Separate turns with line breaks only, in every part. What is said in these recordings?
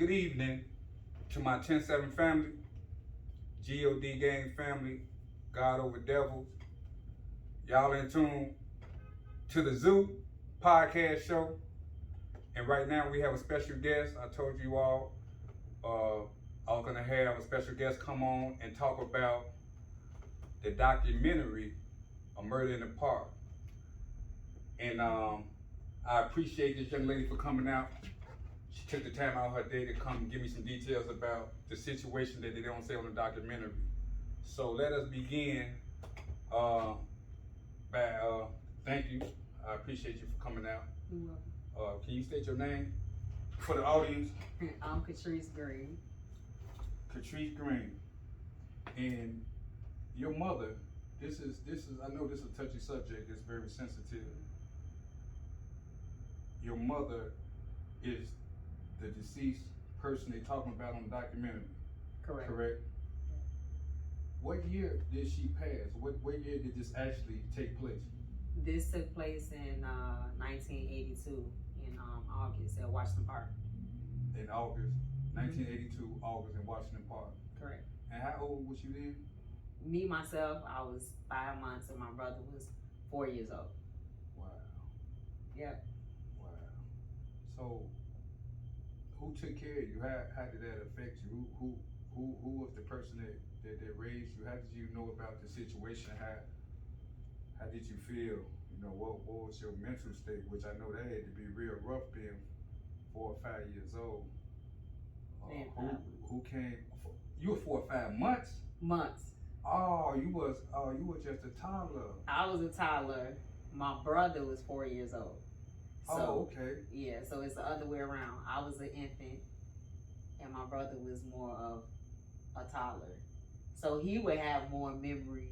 good evening to my 10-7 family, G.O.D. gang family, God over devils. Y'all in tune to the Zoo podcast show. And right now we have a special guest. I told you all I was gonna have a special guest come on and talk about the documentary, A Murder in the Park. And I appreciate this young lady for coming out. She took the time out of her day to come and give me some details about the situation that they don't say on the documentary. So let us begin by thank you. I appreciate you for coming out.
You're welcome.
Can you state your name for the audience?
I'm Katrice Green.
Katrice Green. And your mother, this is I know this is a touchy subject, it's very sensitive. Your mother is the deceased person they're talking about on the documentary.
Correct.
Correct? What year did she pass? What year did this actually take place?
This took place in 1982 in August at Washington Park.
In August, 1982, August in Washington Park.
Correct.
And how old was you then?
Me, myself, I was 5 months and my brother was 4 years old.
Wow.
Yep.
Wow. So, who took care of you? How did that affect you? Who was the person that raised you? How did you know about the situation? How did you feel? You know, what was your mental state? Which I know that had to be real rough being 4 or 5 years old. Who came? You were 4 or 5 months?
Months.
Oh, you were just a toddler.
I was a toddler. My brother was 4 years old. So,
okay.
Yeah, so it's the other way around. I was an infant and my brother was more of a toddler. So he would have more memory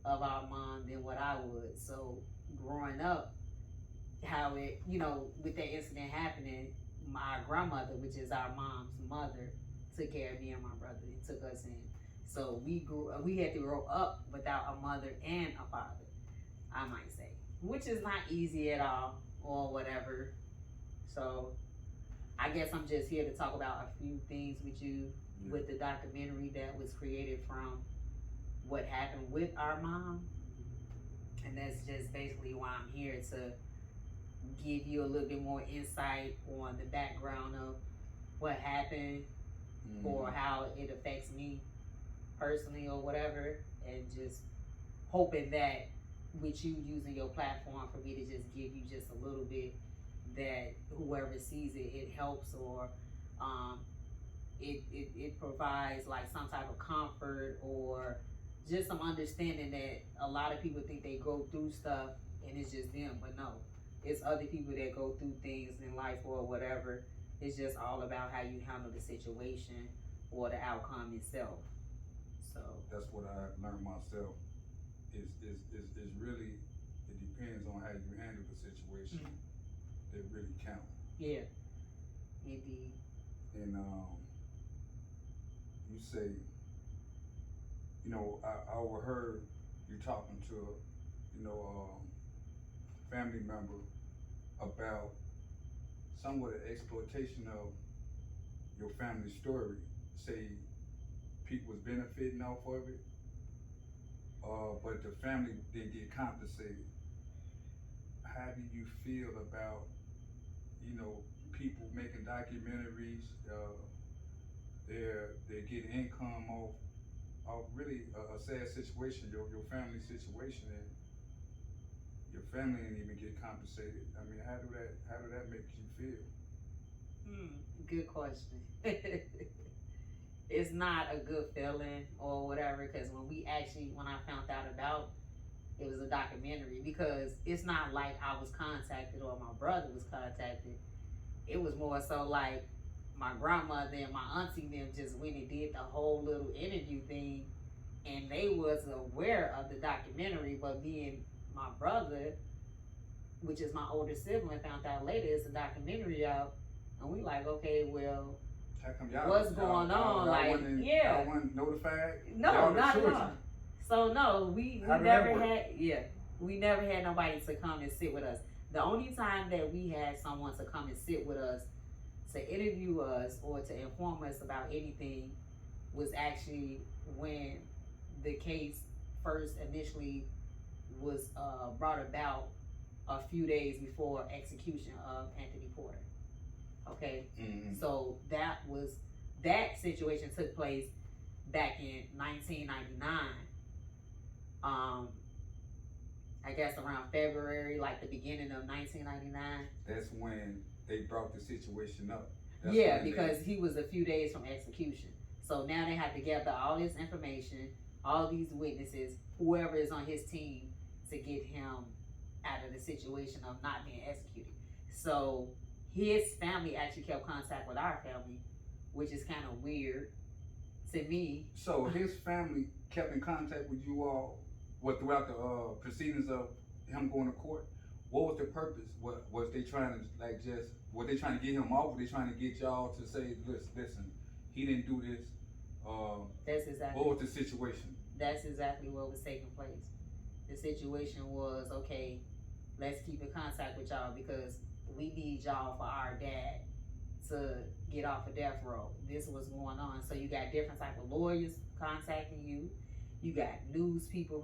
of our mom than what I would. So growing up, how it, with that incident happening, my grandmother, which is our mom's mother, took care of me and my brother and took us in. So we had to grow up without a mother and a father, I might say, which is not easy at all or whatever. So I guess I'm just here to talk about a few things with you with the documentary that was created from what happened with our mom. And that's just basically why I'm here, to give you a little bit more insight on the background of what happened or how it affects me personally or whatever, and just hoping that with you using your platform for me to just give you just a little bit, that whoever sees it, it helps, or it provides like some type of comfort or just some understanding that a lot of people think they go through stuff and it's just them, but no, it's other people that go through things in life or whatever. It's just all about how you handle the situation or the outcome itself. So
that's what I learned myself. Is really, it depends on how you handle the situation. It really counts.
Yeah, indeed.
And you say, I overheard you talking to a family member about somewhat of exploitation of your family story. Say people was benefiting off of it, but the family didn't get compensated. How do you feel about, people making documentaries? They're getting income off really a sad situation, your family situation, and your family didn't even get compensated. I mean, how do that make you feel?
Good question. It's not a good feeling or whatever, because when I found out about it was a documentary, because it's not like I was contacted or my brother was contacted. It was more so like my grandmother and my auntie and them just went and did the whole little interview thing, and they was aware of the documentary, but being my brother, which is my older sibling, found out later it's a documentary out, and we like, okay, well,
how come
what's going on? Like,
y'all wasn't notified?
No, not at all. So no, we never had nobody to come and sit with us. The only time that we had someone to come and sit with us to interview us or to inform us about anything was actually when the case first initially was brought about a few days before execution of Anthony Porter. Okay, so that situation took place back in 1999. I guess around February, like the beginning of 1999.
That's when they brought the situation up. That's
Yeah, because he was a few days from execution. So now they have to gather all this information, all these witnesses, whoever is on his team to get him out of the situation of not being executed. So his family actually kept contact with our family, which is kind of weird to me.
So his family kept in contact with you all throughout the proceedings of him going to court? What was the purpose? What was they trying to were they trying to get him off? Were they trying to get y'all to say, listen, he didn't do this?
That's exactly
what was the situation?
That's exactly what was taking place. The situation was, okay, let's keep in contact with y'all because we need y'all for our dad to get off of death row. This was going on. So you got different type of lawyers contacting you. You got news people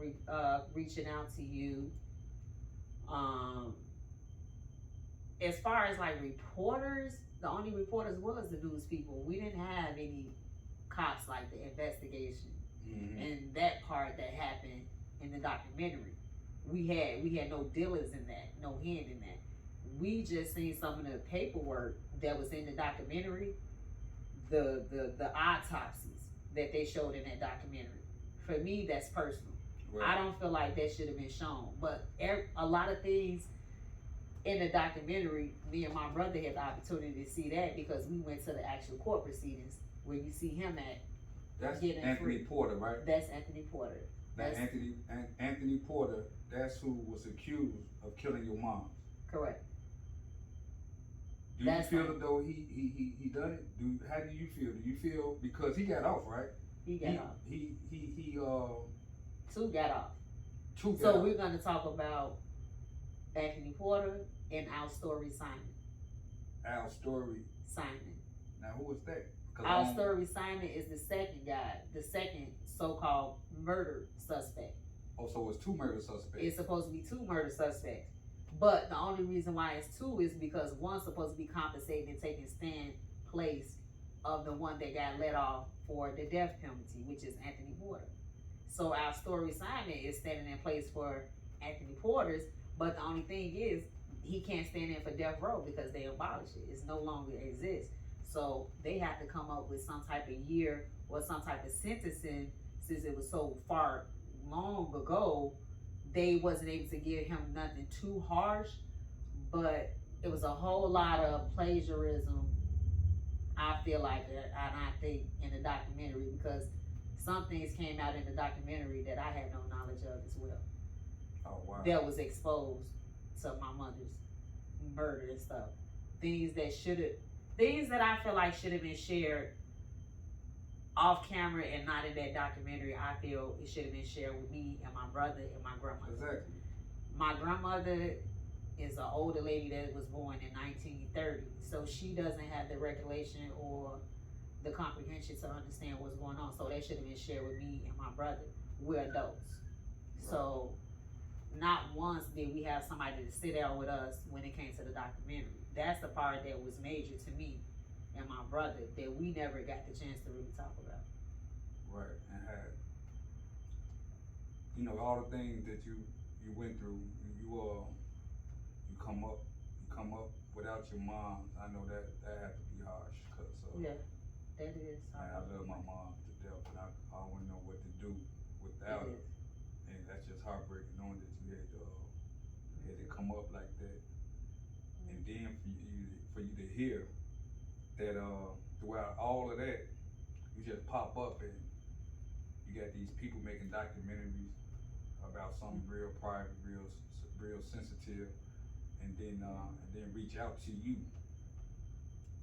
reaching out to you. As far as like reporters, the only reporters was the news people. We didn't have any cops like the investigation and that part that happened in the documentary. We had no dealers in that, no hand in that. We just seen some of the paperwork that was in the documentary, the autopsies that they showed in that documentary. For me, that's personal. Right. I don't feel like that should have been shown. But a lot of things in the documentary, me and my brother had the opportunity to see that because we went to the actual court proceedings where you see him at.
That's Anthony Porter, right?
That's Anthony Porter.
That's Anthony Porter, that's who was accused of killing your mom.
Correct.
Do you feel as though he done it? How do you feel? Do you feel, because he got off, right?
He got off. Two got off. So we're gonna talk about Anthony Porter and Al Story Simon.
Al Story
Simon.
Now who is that?
Al Story Simon is the second guy, the second so-called murder suspect.
Oh, so it's two murder suspects.
It's supposed to be two murder suspects. But the only reason why it's two is because one's supposed to be compensating and taking stand place of the one that got let off for the death penalty, which is Anthony Porter. So Our Story Simon is standing in place for Anthony Porter's, but the only thing is he can't stand in for death row because they abolished it. It no longer exists. So they have to come up with some type of year or some type of sentencing, since it was so far long ago. They wasn't able to give him nothing too harsh, but it was a whole lot of plagiarism, I feel like, and I think in the documentary, because some things came out in the documentary that I had no knowledge of as well.
Oh, wow.
That was exposed to my mother's murder and stuff. Things that I feel like should have been shared off camera and not in that documentary. I feel it should have been shared with me and my brother and my grandmother.
Exactly.
My grandmother is an older lady that was born in 1930, so she doesn't have the recollection or the comprehension to understand what's going on. So that should have been shared with me and my brother. We're adults. Right. So not once did we have somebody to sit down with us when it came to the documentary. That's the part that was major to me and my brother that we never got the chance to really talk about.
Right, and had, all the things that you went through. You come up without your mom. I know that had to be harsh, cause
yeah, that is.
I love my mom to death, and I wouldn't know what to do without her. And that's just heartbreaking knowing that you had to come up like that, and then for you to hear that throughout all of that, you just pop up and you got these people making documentaries about something real private, real sensitive, and then reach out to you.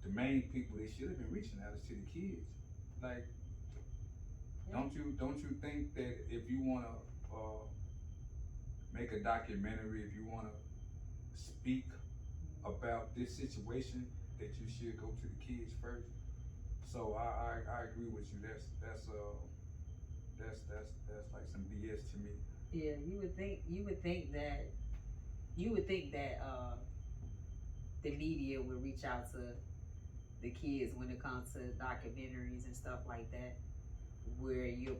The main people they should have been reaching out is to the kids. Like, don't you think that if you wanna make a documentary, if you wanna speak about this situation, that you should go to the kids first. So I agree with you. That's like some BS to me.
Yeah, you would think that the media would reach out to the kids when it comes to documentaries and stuff like that, where you're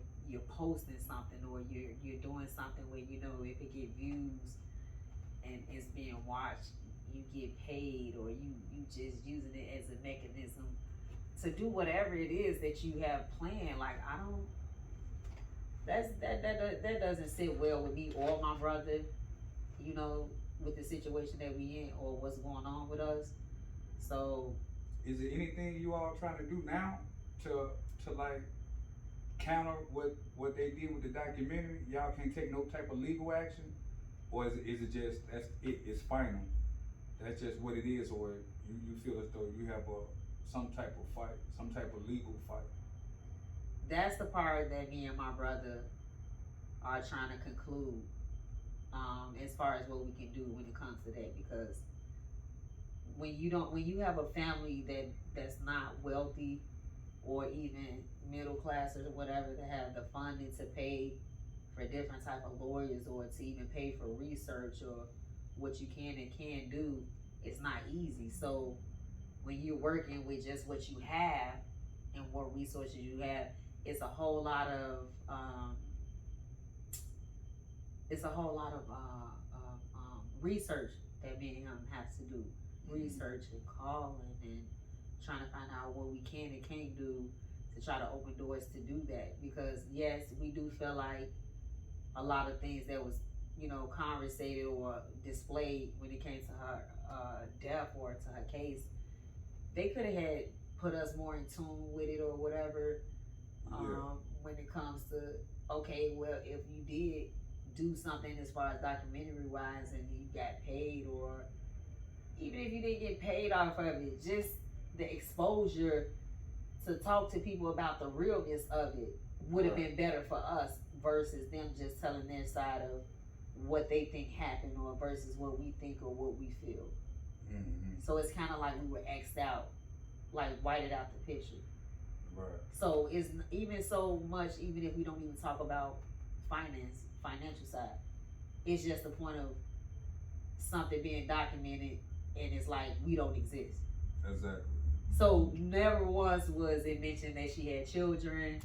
posting something or you're doing something where you know if it get views and it's being watched, you get paid, or you just using it as a mechanism to do whatever it is that you have planned. Like I don't, that doesn't sit well with me or my brother, you know, with the situation that we in or what's going on with us. So
is there anything you all trying to do now to like counter what they did with the documentary? Y'all can't take no type of legal action, or is it just it's final? That's just what it is, or you feel as though you have some type of fight, some type of legal fight?
that's the part that me and my brother are trying to conclude, as far as what we can do when it comes to that, because when you have a family that's not wealthy or even middle class or whatever, to have the funding to pay for different type of lawyers or to even pay for research or what you can and can't do, it's not easy. So when you're working with just what you have and what resources you have, it's a whole lot of research that me and him have to do. Research and calling and trying to find out what we can and can't do to try to open doors to do that. Because yes, we do feel like a lot of things that was, you know, conversated or displayed when it came to her death or to her case, they could have had put us more in tune with it or whatever. When it comes to, okay, well, if you did do something as far as documentary wise and you got paid, or even if you didn't get paid off of it, just the exposure to talk to people about the realness of it would have been better for us versus them just telling their side of what they think happened or versus what we think or what we feel. So it's kind of like we were X'd out, like whited out the picture.
Right.
So it's even so much, even if we don't even talk about financial side, it's just the point of something being documented and it's like we don't exist.
Exactly.
So never once was it mentioned that she had children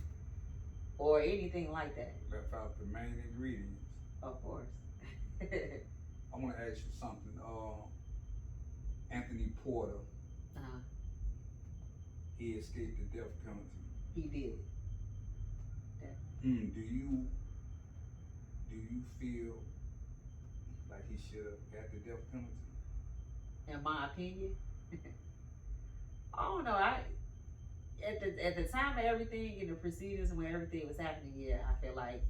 or anything like that.
Left out the main ingredients.
Of course.
I want to ask you something. Anthony Porter, he escaped the death penalty.
He did.
Do you feel like he should have got the death penalty?
In my opinion, I don't know. At the time of everything in the proceedings when everything was happening, yeah, I feel like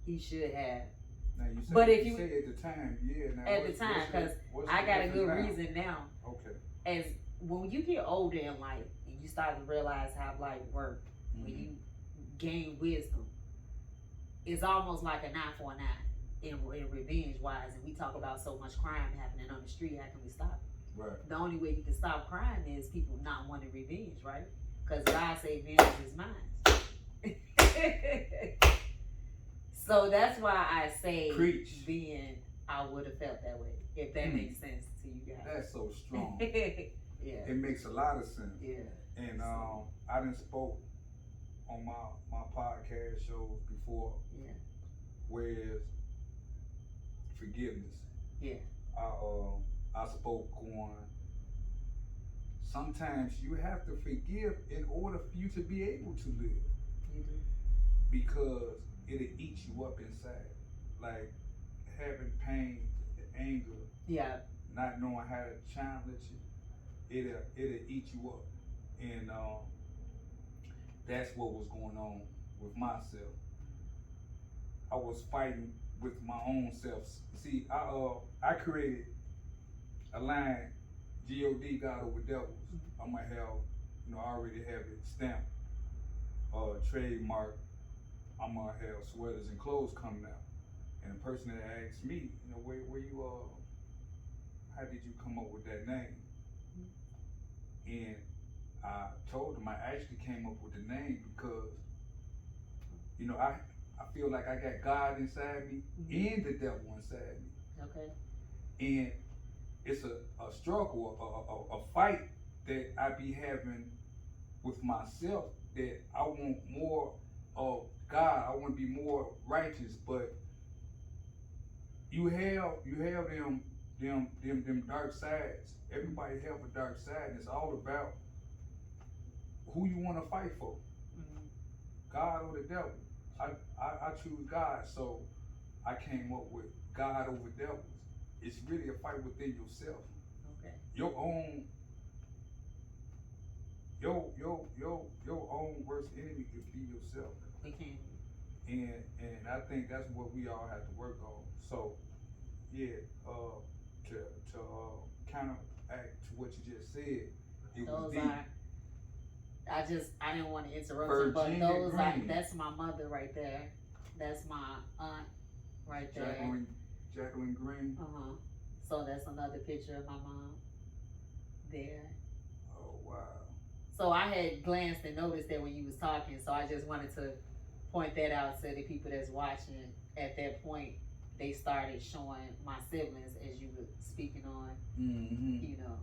he should have.
Now you say,
but if you
say at the time, yeah. Now
at the time, because I got a good reason now.
Okay.
As when you get older in life and you start to realize how life works, when you gain wisdom, it's almost like a 9 for a 9 in revenge wise. And we talk about so much crime happening on the street. How can we stop it?
Right.
The only way you can stop crime is people not wanting revenge, right? Because God said vengeance is mine. So that's why I say,
preach.
Then I would have felt that way, if that makes sense to you guys.
That's so strong.
Yeah.
It makes a lot of sense.
Yeah.
And I done spoke on my podcast shows before.
Yeah.
Whereas forgiveness.
Yeah.
I spoke on sometimes you have to forgive in order for you to be able to live.
You do.
Because it'll eat you up inside. Like having pain, anger,
Yeah.
not knowing how to challenge it, it'll eat you up. And that's what was going on with myself. I was fighting with my own self. See, I created a line, G-O-D, God over devils. I'm gonna have, I already have it stamped, trademark. I'm gonna have sweaters and clothes coming out. And the person that asked me, where you, how did you come up with that name? And I told him I actually came up with the name because, you know, I feel like I got God inside me and the devil inside me.
Okay.
And it's a struggle, a fight that I be having with myself, that I want more of God. I want to be more righteous, but you have them dark sides. Everybody have a dark side, and it's all about who you want to fight for, God or the devil. I choose God, so I came up with God over devils. It's really a fight within yourself.
Okay.
Your own worst enemy could be yourself.
It can.
And I think that's what we all have to work on. So yeah, to counteract to what you just said, it was
Those
deep.
are. I didn't want to interrupt you, but
Virginia
those are.
Green.
That's my mother right there. That's my aunt right there.
Jacqueline Green.
So that's another picture of my mom there.
Oh wow.
So I had glanced and noticed that when you was talking, so I just wanted to point that out to the people that's watching. At that point, they started showing my siblings as you were speaking on, you know.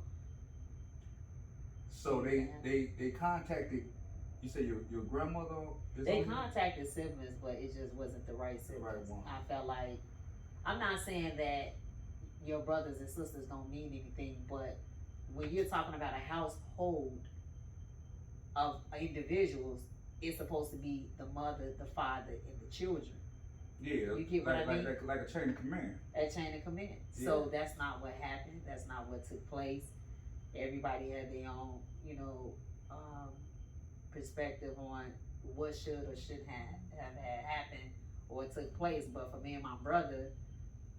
So they contacted, you say your grandmother is
They
on
contacted siblings, but it just wasn't the right siblings.
Right one.
I felt like, I'm not saying that your brothers and sisters don't mean anything, but when you're talking about a household of individuals, it's supposed to be the mother, the father, and the children.
Yeah,
you get what I mean?
Like a chain of command.
A chain of command.
Yeah.
So that's not what happened. That's not what took place. Everybody had their own, you know, perspective on what should or shouldn't have had happened or took place. But for me and my brother,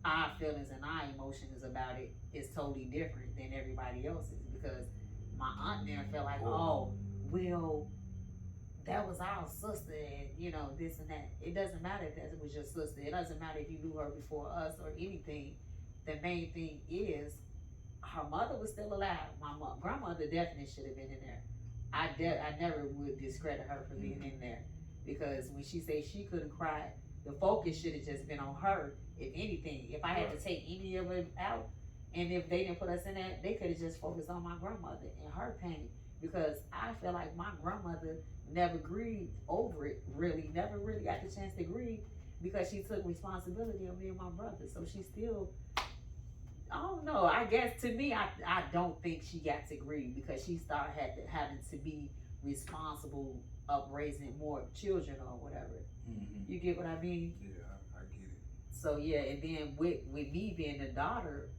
our feelings and our emotions about it is totally different than everybody else's, because my aunt there felt like, oh, well, that was our sister, and you know, this and that. It doesn't matter if that was your sister. It doesn't matter if you knew her before us or anything. The main thing is her mother was still alive. My grandmother definitely should have been in there. I never would discredit her for being in there, because when she said she couldn't cry, the focus should have just been on her. If anything, if I had to take any of it out, and if they didn't put us in that, they could have just focused on my grandmother and her pain, because I feel like my grandmother never grieved over it, really, never really got the chance to grieve, because she took responsibility of me and my brother. So she still, I don't know, I guess to me, I don't think she got to grieve, because she started having to be responsible of raising more children or whatever. You get what I mean?
Yeah, I get it.
So yeah, and then with me being a daughter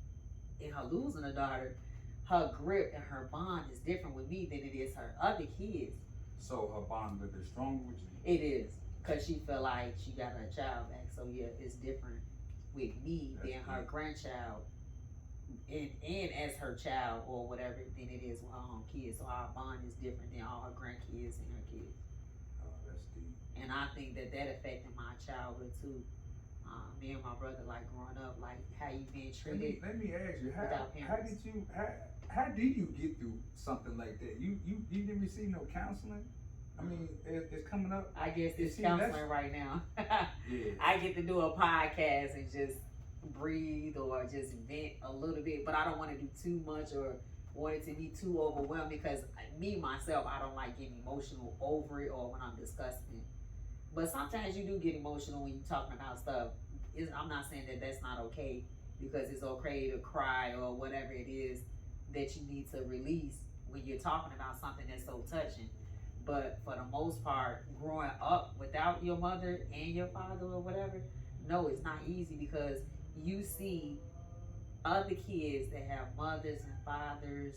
and her losing a daughter, her grip and her bond is different with me than it is her other kids.
So her bond a little bit stronger with you?
It is, because she felt like she got her child back. So yeah, it's different with me than her grandchild and as her child or whatever than it is with her own kids. So our bond is different than all her grandkids and her kids.
Oh, that's deep.
And I think that affected my childhood too. Me and my brother, like growing up, like how you being treated.
Let me ask you,
without parents.
how did you get through something like that? You didn't receive no counseling? I mean, it's coming up.
I guess it's counseling right now.
Yeah.
I get to do a podcast and just breathe or just vent a little bit, but I don't want to do too much or want it to be too overwhelming, because me myself, I don't like getting emotional over it or when I'm discussing it. But sometimes you do get emotional when you're talking about stuff. I'm not saying that that's not okay, because it's okay to cry or whatever it is that you need to release when you're talking about something that's so touching. But for the most part, growing up without your mother and your father or whatever, no, it's not easy, because you see other kids that have mothers and fathers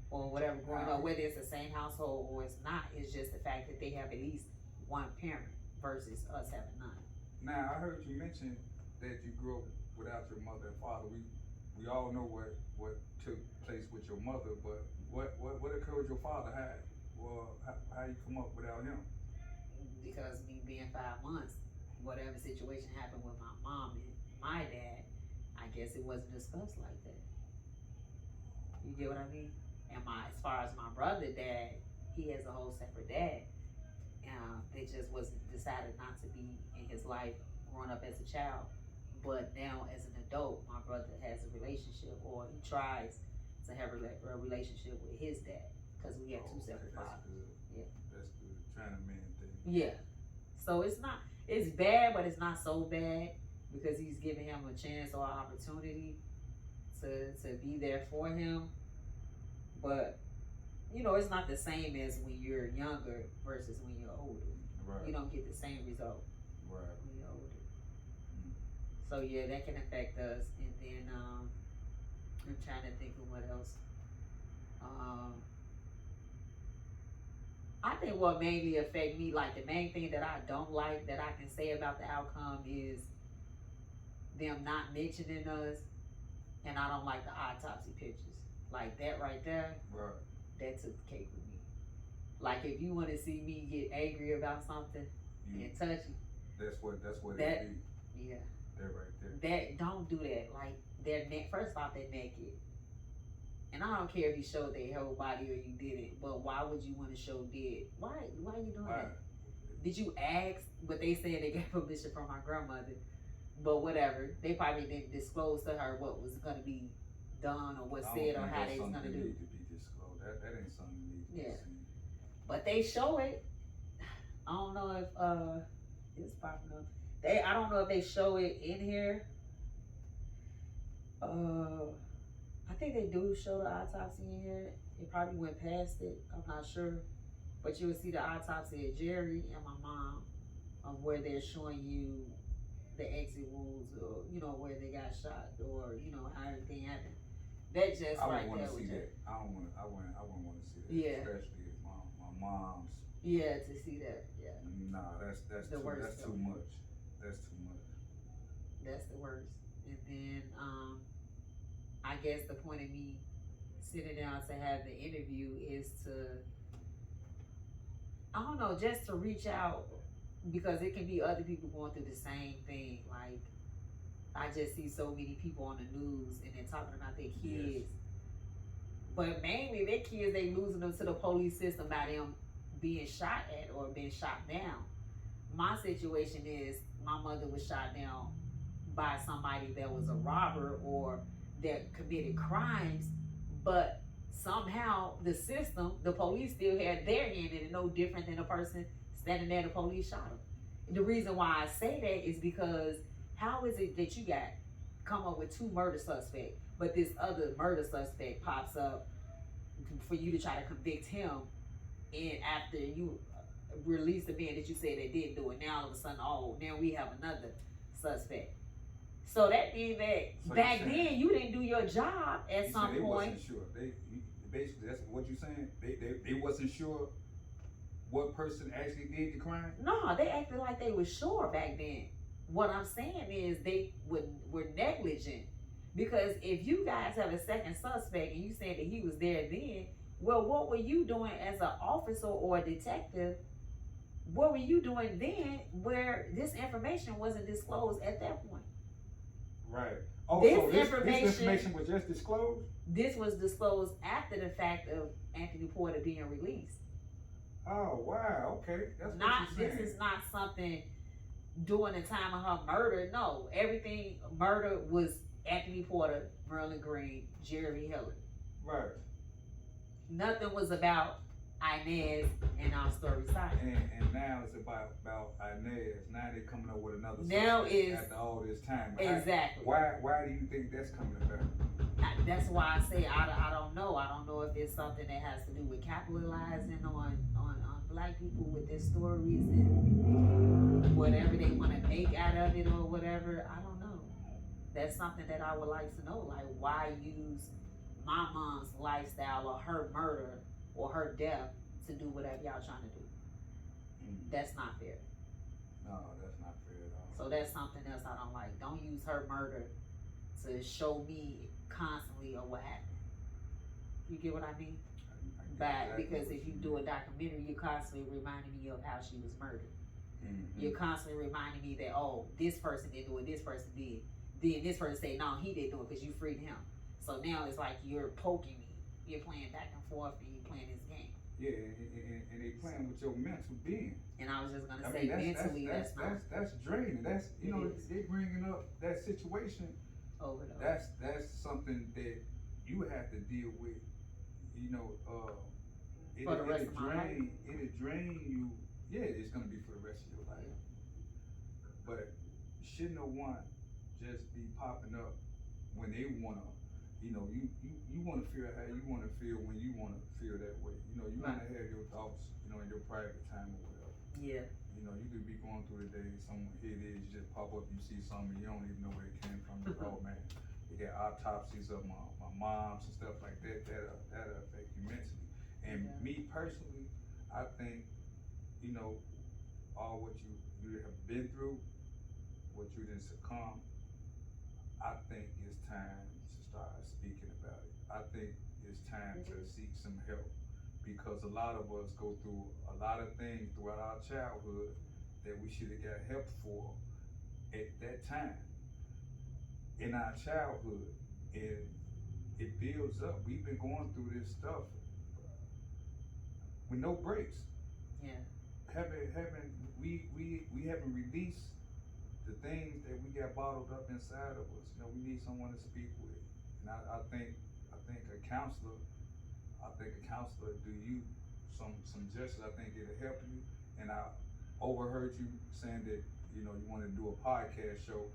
or whatever growing up, whether it's the same household or it's not. It's just the fact that they have at least one parent versus us having none.
Now, I heard you mention that you grew up without your mother and father. We all know what took place with your mother, but what occurred your father had? Well, how you come up without him?
Because me being 5 months, whatever situation happened with my mom and my dad, I guess it wasn't discussed like that. You get what I mean? And as far as my brother dad, he has a whole separate dad. That just wasn't decided not to be in his life growing up as a child. But now as an adult, my brother has a relationship, or he tries to have a relationship with his dad, because we have two separate fathers.
Good.
Yeah.
That's good. Trying to mend things.
Yeah. So it's bad, but it's not so bad, because he's giving him a chance or an opportunity to be there for him. But it's not the same as when you're younger versus when you're older.
Right.
You don't get the same result.
Right.
When you're older. So yeah, that can affect us. And then I'm trying to think of what else. I think what mainly affect me, like the main thing that I don't like that I can say about the outcome, is them not mentioning us, and I don't like the autopsy pictures. Like that right there.
Right.
That took the cake with me. Like if you want to see me get angry about something and touchy.
That's what
that,
it be.
Yeah.
That right there.
That don't do that. Like first off, they're naked. And I don't care if you showed their whole body or you didn't, but why would you want to show dead? Why are you doing that? Did you ask? But they said they got permission from my grandmother. But whatever. They probably didn't disclose to her what was gonna be done or what said or how they was gonna do.
Need to be disclosed. That ain't something you need to be seen.
But they show it. I don't know if it's popping up. I don't know if they show it in here. I think they do show the autopsy in here. It probably went past it. I'm not sure. But you will see the autopsy of Jerry and my mom, of where they're showing you the exit wounds, or where they got shot, or how everything happened. That just
I
right
wouldn't
there.
Want to see that. I wouldn't want to see that.
Yeah.
Especially my mom's.
Yeah, to see that. Yeah.
Nah, that's
the worst.
That's too much. That's too much.
That's the worst. And then I guess the point of me sitting down to have the interview is to, I don't know, just to reach out, because it can be other people going through the same thing. Like, I just see so many people on the news and they're talking about their kids. Yes. But mainly their kids, they losing them to the police system by them being shot at or being shot down. My situation is my mother was shot down by somebody that was a robber or that committed crimes, but somehow the system, the police still had their hand in it, no different than a person standing there, the police shot him. The reason why I say that is because how is it that you come up with 2 murder suspects, but this other murder suspect pops up for you to try to convict him, and after you release the man that you said they didn't do it, now all of a sudden, now we have another suspect. So that means that back then you didn't do your job at some point.
They wasn't sure. Basically, that's what you're saying. They wasn't sure what person actually did the crime.
No, they acted like they were sure back then. What I'm saying is they were negligent, because if you guys have a second suspect and you said that he was there then, well, what were you doing as an officer or a detective? What were you doing then where this information wasn't disclosed at that point?
Right. Oh, this information was just disclosed?
This was disclosed after the fact of Anthony Porter being released.
Oh, wow. Okay. That's
This is not something during the time of her murder. No, everything murder was Anthony Porter, Merlin Green, Jerry Hiller.
Right.
Nothing was about Inez and our story side.
And now it's about Inez. Now they're coming up with another
suspect
after all this time.
Exactly.
Why do you think that's coming about?
That's why I say I don't know. I don't know if it's something that has to do with capitalizing on black people with their stories and whatever they want to make out of it or whatever. I don't know. That's something that I would like to know. Like, why use my mom's lifestyle or her murder or her death to do whatever y'all trying to do? That's not fair.
No, that's not fair at all.
So that's something else I don't like. Don't use her murder to show me constantly of what happened. You get what I mean? Because if you do a documentary, you're constantly reminding me of how she was murdered. Mm-hmm. You're constantly reminding me that, this person didn't do it, this person did. Then this person say, no, he didn't do it because you freed him. So now it's like you're poking me you're playing back and forth and you're playing this game.
Yeah, and they playing with your mental being.
And I was just gonna
I
say,
mean,
mentally,
that's draining. That's, you know,
is.
they bringing up that situation.
Overload.
That's something that you have to deal with. You know,
For the rest of my life.
It'll drain you. Yeah, it's gonna be for the rest of your life.
Yeah.
But should no one just be popping up when they wanna, you know, you wanna feel how you wanna feel when you wanna feel that way. You know, you wanna have your thoughts, you know, in your private time or whatever.
Yeah.
You know, you could be going through the day, someone, here it is, you just pop up, you see something, you don't even know where it came from. You're like, oh man, they got autopsies of my moms and stuff like that, that'll affect you mentally. And me personally, I think, you know, all what you have been through, what you didn't succumb, I think it's time to start speaking about it. I think it's time to seek some help, because a lot of us go through a lot of things throughout our childhood that we should have got help for at that time in our childhood, and it builds up. We've been going through this stuff with no breaks.
Yeah.
We haven't released the things that we got bottled up inside of us. You know, we need someone to speak with. And I think a counselor do you some justice. I think it'll help you. And I overheard you saying that, you know, you want to do a podcast show.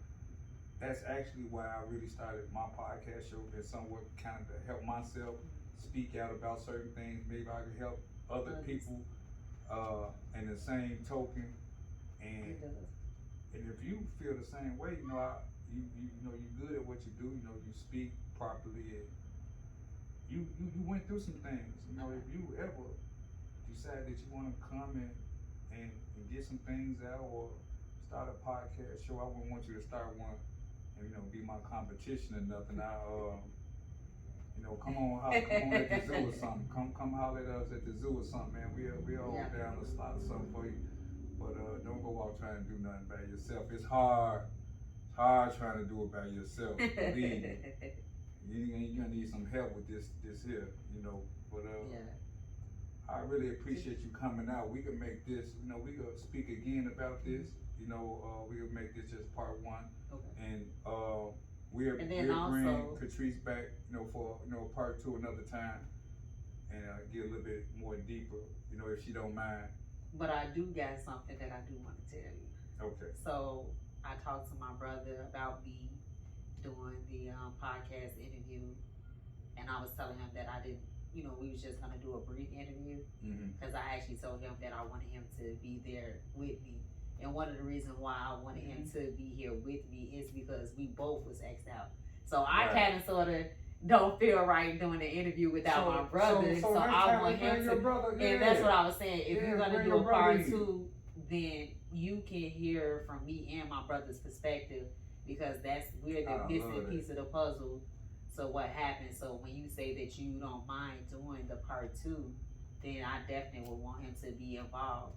That's actually why I really started my podcast show, and somewhat kind of to help myself speak out about certain things. Maybe I could help other people in the same token. And if you feel the same way, you know, you know, you're good at what you do. You know, you speak properly, and you went through some things. You know, if you ever decide that you want to come and get some things out or start a podcast show, I wouldn't want you to start one and, you know, be my competition or nothing. You know, come on at the zoo or something. Come holler at us at the zoo or something, man. We'll hold down a slot or something for you. But don't go out trying to do nothing by yourself. It's hard. It's hard trying to do it by yourself. Believe me. You're gonna need some help with this here, you know. But I really appreciate you coming out. We can make this, you know, we could speak again about this. You know, we could make this just part one.
Okay.
And we'll bring Katrice back, you know, for, you know, part two another time, and get a little bit more deeper, you know, if she don't mind.
But I do got something that I do want to tell you.
Okay.
So I talked to my brother about me doing the podcast interview, and I was telling him that I didn't, you know, we was just gonna do a brief interview, because I actually told him that I wanted him to be there with me. And one of the reasons why I wanted him to be here with me is because we both was X'd out. So I kind of sort of don't feel right doing the interview without my brother. So I want him to, and that's what I was saying. If you're gonna do a part two, then you can hear from me and my brother's perspective, because we're the missing piece of the puzzle. So what happened? So when you say that you don't mind doing the part two, then I definitely would want him to be involved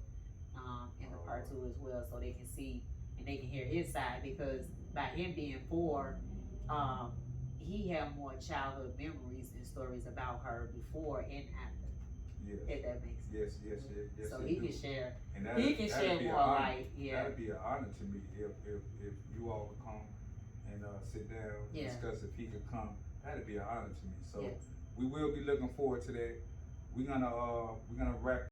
in the part two as well, so they can see and they can hear his side, because by him being 4, he had more childhood memories and stories about her before and after.
Yes.
If that makes sense.
Yes.
So he can share.
And
he can share more light. Yeah.
That'd be an honor to me if you all would come and sit down and discuss if he could come. That'd be an honor to me. So we will be looking forward to that. We're gonna wrap